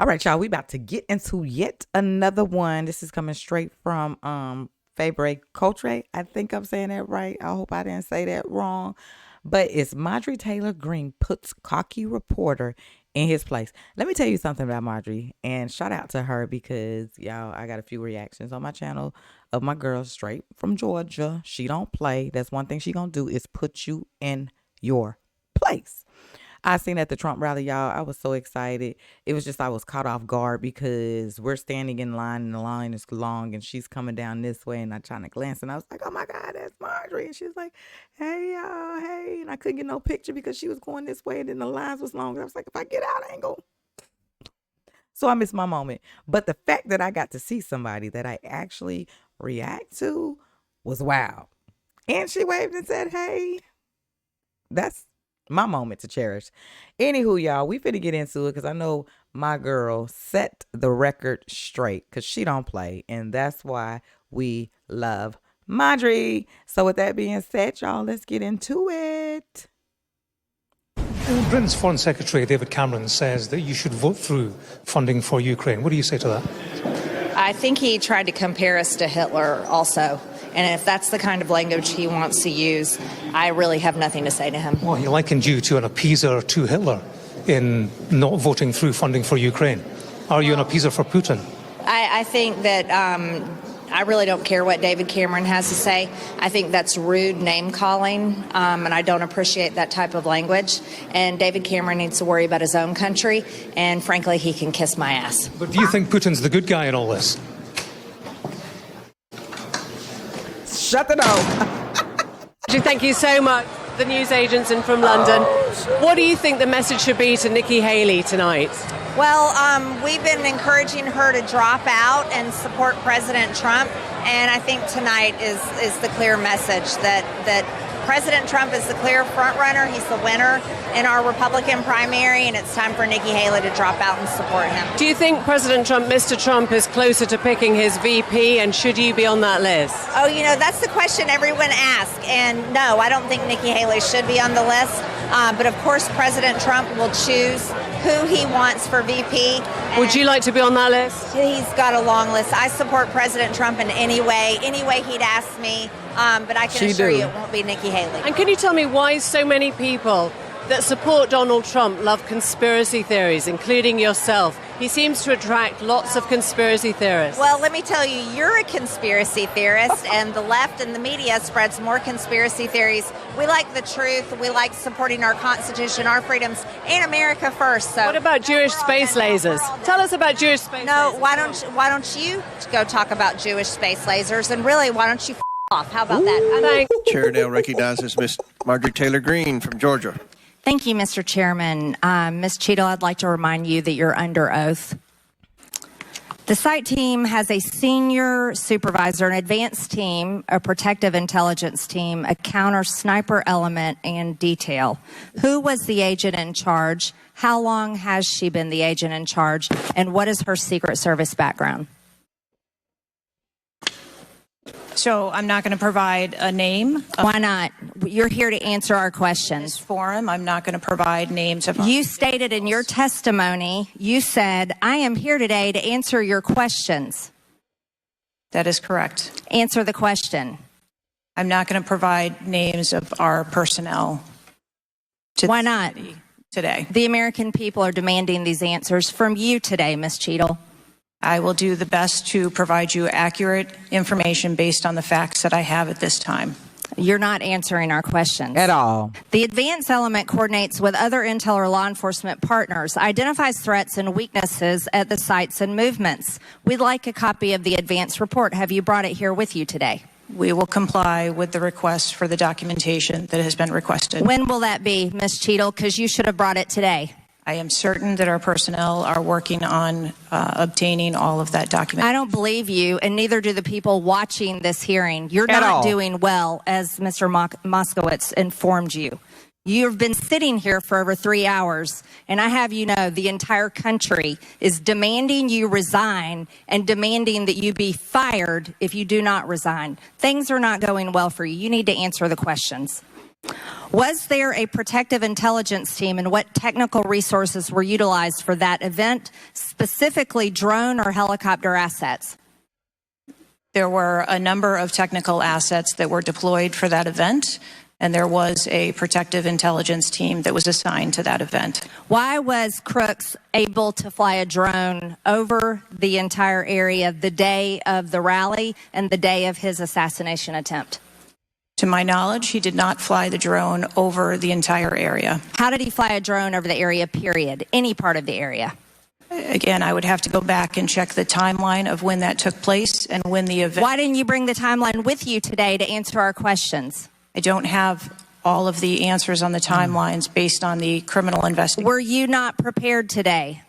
All right, y'all, we about to get into yet another one. This is coming straight from Fabre Cotre. I think I'm saying that right. I hope I didn't say that wrong. But it's Marjorie Taylor Greene puts cocky reporter in his place. Let me tell you something about Marjorie, and shout out to her because, y'all, I got a few reactions on my channel of my girl straight from Georgia. She don't play. That's one thing she gonna do is put you in your place. I seen at the Trump rally, y'all. I was so excited. It was just I was caught off guard because we're standing in line and the line is long and she's coming down this way and I trying to glance and I was like, oh my God, that's Marjorie. And she was like, hey, y'all, hey. And I couldn't get no picture because she was going this way and then the lines was long. I was like, if I get out, I ain't go. So I missed my moment. But the fact that I got to see somebody that I actually react to was wow. And she waved and said, hey, that's my moment to cherish. Anywho, y'all, we finna get into it because I know my girl set the record straight because she don't play. And that's why we love Marjorie. So with that being said, y'all, let's get into it. Britain's Foreign Secretary David Cameron says that you should vote through funding for Ukraine. What do you say to that? I think he tried to compare us to Hitler also. And if that's the kind of language he wants to use, I really have nothing to say to him. Well, he likened you to an appeaser to Hitler in not voting through funding for Ukraine. Are you an appeaser for Putin? I think that I really don't care what David Cameron has to say. I think that's rude name-calling, and I don't appreciate that type of language. And David Cameron needs to worry about his own country, and frankly, he can kiss my ass. But do you think Putin's the good guy in all this? Shut the door. Thank you so much, the news agents and from London. What do you think the message should be to Nikki Haley tonight? Well, we've been encouraging her to drop out and support President Trump, and I think tonight is the clear message that President Trump is the clear front runner. He's the winner in our Republican primary, and it's time for Nikki Haley to drop out and support him. Do you think President Trump, Mr. Trump, is closer to picking his VP, and should you be on that list? Oh, that's the question everyone asks, and no, I don't think Nikki Haley should be on the list, but of course President Trump will choose who he wants for VP. Would you like to be on that list? He's got a long list. I support President Trump in any way he'd ask me, but I can assure you it won't be Nikki Haley. And can you tell me why so many people that support Donald Trump love conspiracy theories, including yourself? He seems to attract lots of conspiracy theorists. Well, let me tell you, you're a conspiracy theorist, and the left and the media spreads more conspiracy theories. We like the truth. We like supporting our Constitution, our freedoms, and America first. So, what about Jewish space lasers? Tell us about Jewish space lasers. No, why don't you go talk about Jewish space lasers? And really, why don't you off? How about that? Thanks. Chair now recognizes Miss Marjorie Taylor Greene from Georgia. Thank you, Mr. Chairman. Ms. Cheadle, I'd like to remind you that you're under oath. The site team has a senior supervisor, an advanced team, a protective intelligence team, a counter sniper element, and detail. Who was the agent in charge? How long has she been the agent in charge? And what is her Secret Service background? So I'm not going to provide a name. Why not? You're here to answer our questions. This forum, I'm not going to provide names of. You stated in your testimony, you said, I am here today to answer your questions. That is correct. Answer the question. I'm not going to provide names of our personnel. Why not? Today. The American people are demanding these answers from you today, Ms. Cheadle. I will do the best to provide you accurate information based on the facts that I have at this time. You're not answering our questions. At all. The advance element coordinates with other intel or law enforcement partners, identifies threats and weaknesses at the sites and movements. We'd like a copy of the advance report. Have you brought it here with you today? We will comply with the request for the documentation that has been requested. When will that be, Ms. Cheadle? Because you should have brought it today. I am certain that our personnel are working on obtaining all of that document. I don't believe you, and neither do the people watching this hearing. You're not doing well, as Mr. Moskowitz informed you. You've been sitting here for over 3 hours, and I have you know the entire country is demanding you resign and demanding that you be fired if you do not resign. Things are not going well for you. You need to answer the questions. Was there a protective intelligence team, and what technical resources were utilized for that event, specifically drone or helicopter assets? There were a number of technical assets that were deployed for that event, and there was a protective intelligence team that was assigned to that event. Why was Crooks able to fly a drone over the entire area the day of the rally and the day of his assassination attempt? To my knowledge, he did not fly the drone over the entire area. How did he fly a drone over the area, period? Any part of the area? Again, I would have to go back and check the timeline of when that took place and when the event... Why didn't you bring the timeline with you today to answer our questions? I don't have all of the answers on the timelines based on the criminal investigation. Were you not prepared today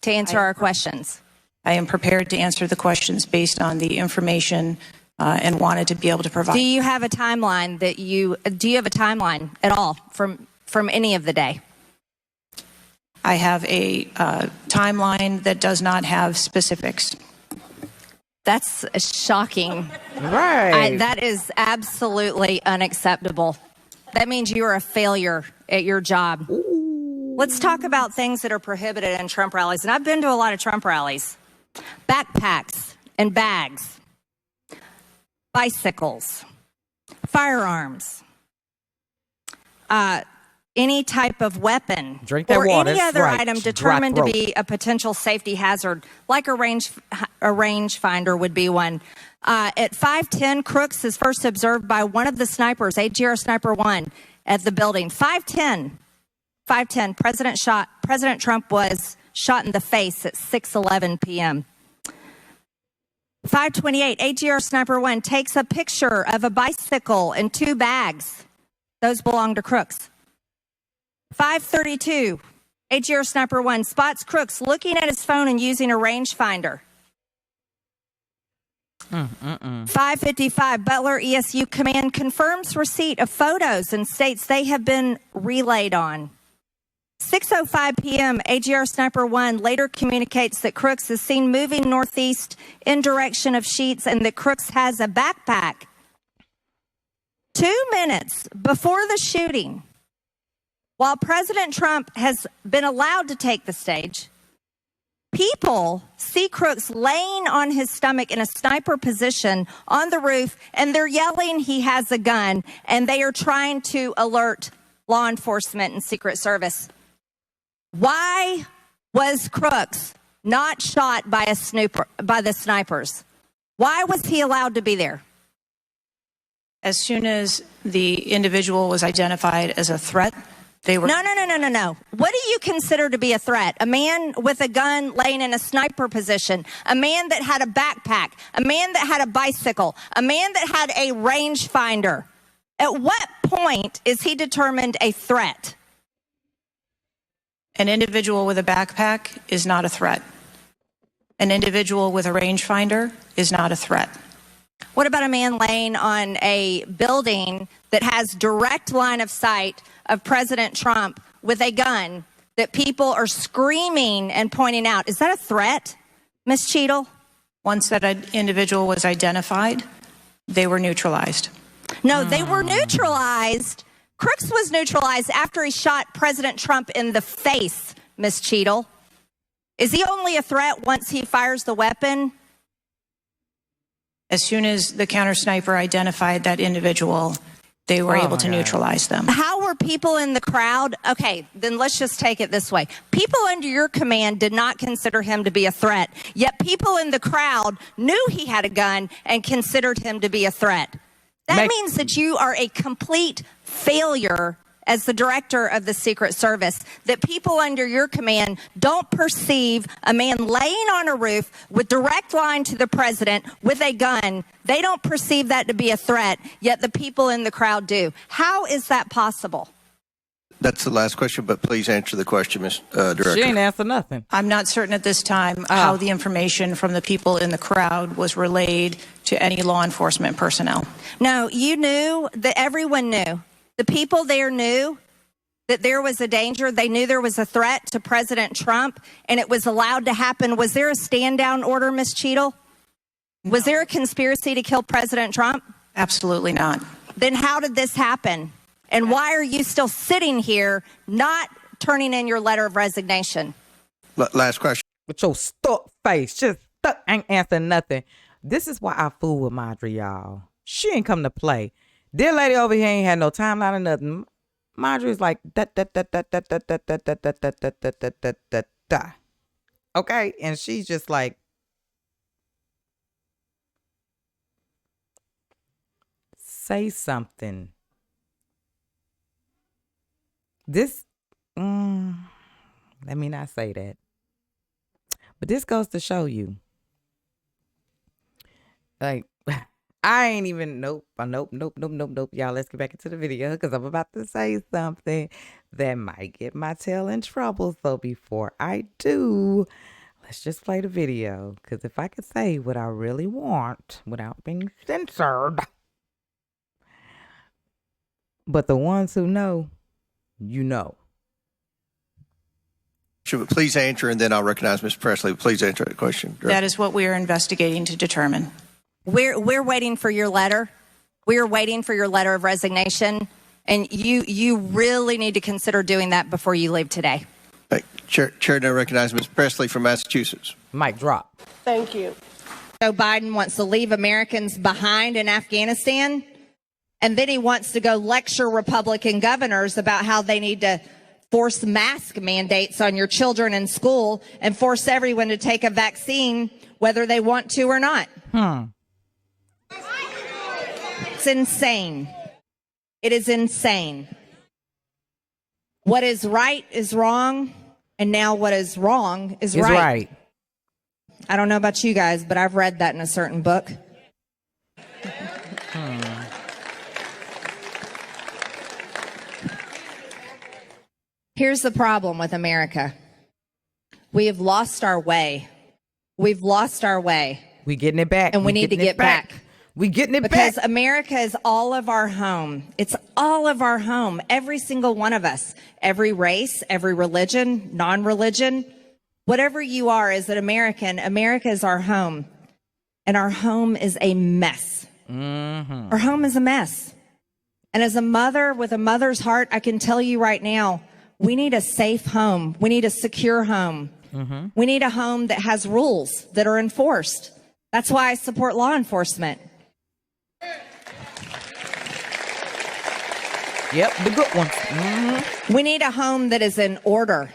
to answer our questions? I am prepared to answer the questions based on the information and wanted to be able to provide. Do you have a timeline at all from any of the day? I have a timeline that does not have specifics. That's shocking. Right. That is absolutely unacceptable. That means you are a failure at your job. Ooh. Let's talk about things that are prohibited in Trump rallies. And I've been to a lot of Trump rallies. Backpacks and bags, bicycles, firearms, any type of weapon, Drink that or water. any other Right. item Dry determined to throat. be a potential safety hazard, like a rangefinder would be one. At 5:10, Crooks is first observed by one of the snipers, AGR Sniper 1, at the building. 5:10, President Trump was shot in the face at 6:11 p.m. 5:28, AGR Sniper 1 takes a picture of a bicycle and 2 bags. Those belong to Crooks. 5:32, AGR Sniper 1 spots Crooks looking at his phone and using a rangefinder. 5:55, Butler ESU Command confirms receipt of photos and states they have been relayed on. 6:05 p.m., AGR Sniper 1 later communicates that Crooks is seen moving northeast in direction of Sheetz and that Crooks has a backpack. 2 minutes before the shooting, while President Trump has been allowed to take the stage, people see Crooks laying on his stomach in a sniper position on the roof, and they're yelling he has a gun, and they are trying to alert law enforcement and Secret Service. Why was Crooks not shot by the snipers? Why was he allowed to be there? As soon as the individual was identified as a threat, they were... No. What do you consider to be a threat? A man with a gun laying in a sniper position, a man that had a backpack, a man that had a bicycle, a man that had a rangefinder. At what point is he determined a threat? An individual with a backpack is not a threat. An individual with a rangefinder is not a threat. What about a man laying on a building that has direct line of sight of President Trump with a gun that people are screaming and pointing out? Is that a threat, Ms. Cheadle? Once that individual was identified, they were neutralized. No, they were neutralized. Crooks was neutralized after he shot President Trump in the face, Ms. Cheadle. Is he only a threat once he fires the weapon? As soon as the counter sniper identified that individual, they were able to neutralize them. How were people in the crowd? Okay, then let's just take it this way. People under your command did not consider him to be a threat, yet people in the crowd knew he had a gun and considered him to be a threat. That means that you are a complete failure as the director of the Secret Service, that people under your command don't perceive a man laying on a roof with direct line to the president with a gun. They don't perceive that to be a threat, yet the people in the crowd do. How is that possible? That's the last question, but please answer the question, Ms. Director. She ain't answer nothing. I'm not certain at this time how the information from the people in the crowd was relayed to any law enforcement personnel. No, you knew that everyone knew. The people there knew that there was a danger. They knew there was a threat to President Trump, and it was allowed to happen. Was there a stand-down order, Ms. Cheadle? No. Was there a conspiracy to kill President Trump? Absolutely not. Then how did this happen? And why are you still sitting here not turning in your letter of resignation? Last question. With your stuck face, just stuck, ain't answering nothing. This is why I fool with Marjorie, y'all. She ain't come to play. Dear lady over here ain't had no timeline or nothing. Marjorie's like da da da da da da da da da da da da da da da da. Okay, and she's just like, say something. This, let me not say that. But this goes to show you, like, I ain't even, nope. Y'all, let's get back into the video because I'm about to say something that might get my tail in trouble. So before I do, let's just play the video because if I could say what I really want without being censored. But the ones who know, you know. Should we please answer, and then I'll recognize Ms. Presley. Please answer that question. That is what we are investigating to determine. We're waiting for your letter. We're waiting for your letter of resignation. And you really need to consider doing that before you leave today. Chair now recognize Ms. Presley from Massachusetts. Mic drop. Thank you. Joe Biden wants to leave Americans behind in Afghanistan, and then he wants to go lecture Republican governors about how they need to force mask mandates on your children in school and force everyone to take a vaccine whether they want to or not. It's insane. It is insane. What is right is wrong, and now what is wrong is right. I don't know about you guys, but I've read that in a certain book. Here's the problem with America. We have lost our way. We've lost our way. We getting it back. And we need to get back. We getting it Because back. America is all of our home. It's all of our home. Every single one of us. Every race, every religion, non-religion. Whatever you are as an American, America is our home. And our home is a mess. Our home is a mess. And as a mother with a mother's heart, I can tell you right now, we need a safe home. We need a secure home. We need a home that has rules that are enforced. That's why I support law enforcement. Yep, the good ones. We need a home that is in order.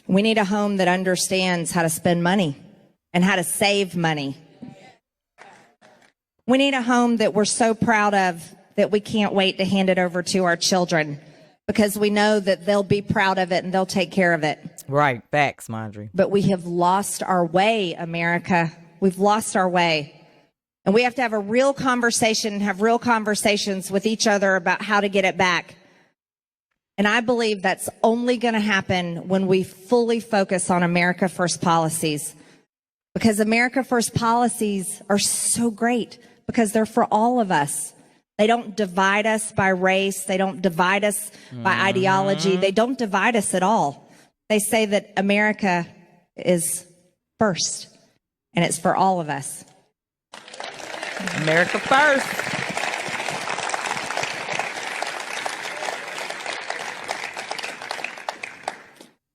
We need a home that understands how to spend money and how to save money. We need a home that we're so proud of that we can't wait to hand it over to our children because we know that they'll be proud of it and they'll take care of it. Right, facts, Marjorie. But we have lost our way, America. We've lost our way. And we have to have a real conversation, have real conversations with each other about how to get it back. And I believe that's only going to happen when we fully focus on America First policies. Because America First policies are so great because they're for all of us. They don't divide us by race. They don't divide us by ideology. They don't divide us at all. They say that America is first, and it's for all of us. America first.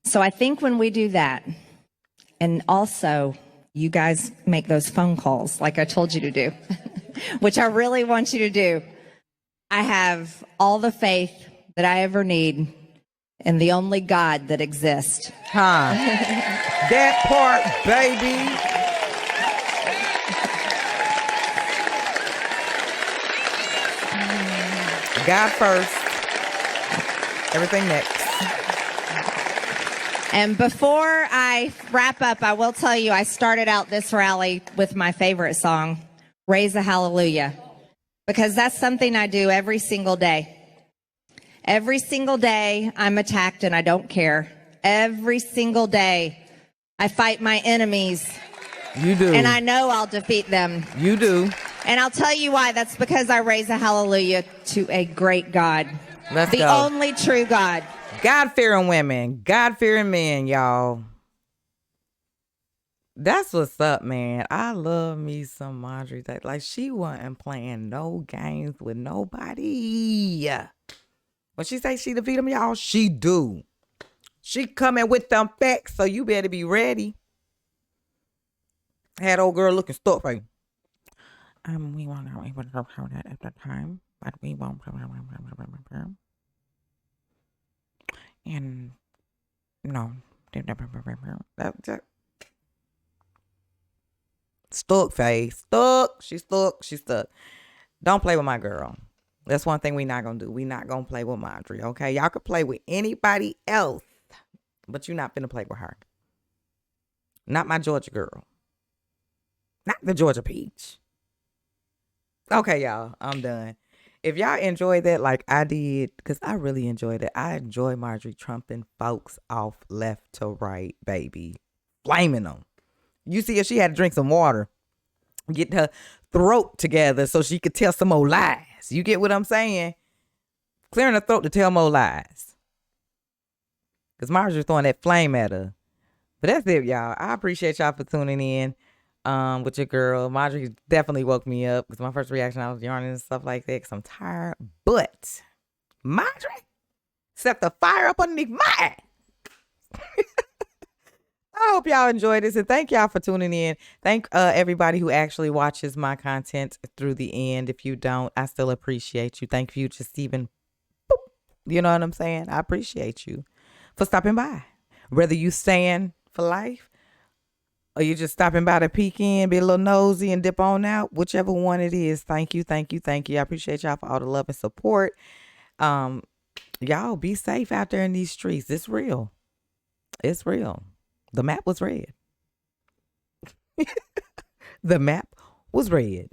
So I think when we do that, and also you guys make those phone calls like I told you to do, which I really want you to do, I have all the faith that I ever need in the only God that exists. That part, baby. God first. Everything next. And before I wrap up, I will tell you I started out this rally with my favorite song, Raise a Hallelujah, because that's something I do every single day. Every single day I'm attacked and I don't care. Every single day I fight my enemies. You do. And I know I'll defeat them. You do. And I'll tell you why. That's because I raise a hallelujah to a great God. Let's the go. only true God. God-fearing women. God-fearing men, y'all. That's what's up, man. I love me some Marjorie. Like she wasn't playing no games with nobody. When she say she defeat them, y'all, she do. She coming with them facts, so you better be ready. Had old girl looking stuck like, we won't be able to cover that at the time, but we won't. And no, that stuck face, stuck. She stuck. She stuck. Don't play with my girl. That's one thing we not gonna do. We not gonna play with Marjorie. Okay, y'all could play with anybody else, but you're not finna play with her. Not my Georgia girl. Not the Georgia peach. Okay, y'all, I'm done. If y'all enjoyed that like I did, because I really enjoyed it. I enjoy Marjorie trumping folks off left to right, baby. Flaming them. You see if she had to drink some water, get her throat together so she could tell some more lies. You get what I'm saying? Clearing her throat to tell more lies. Because Marjorie's throwing that flame at her. But that's it, y'all. I appreciate y'all for tuning in with your girl. Marjorie definitely woke me up because my first reaction, I was yarning and stuff like that because I'm tired. But Marjorie set the fire up underneath my ass. I hope y'all enjoyed this and thank y'all for tuning in. Thank everybody who actually watches my content through the end. If you don't, I still appreciate you. Thank you just even, boop, you know what I'm saying? I appreciate you for stopping by. Whether you staying for life or you just stopping by to peek in, be a little nosy and dip on out, whichever one it is. Thank you, thank you, thank you. I appreciate y'all for all the love and support. Y'all be safe out there in these streets. It's real. It's real. The map was red. The map was red.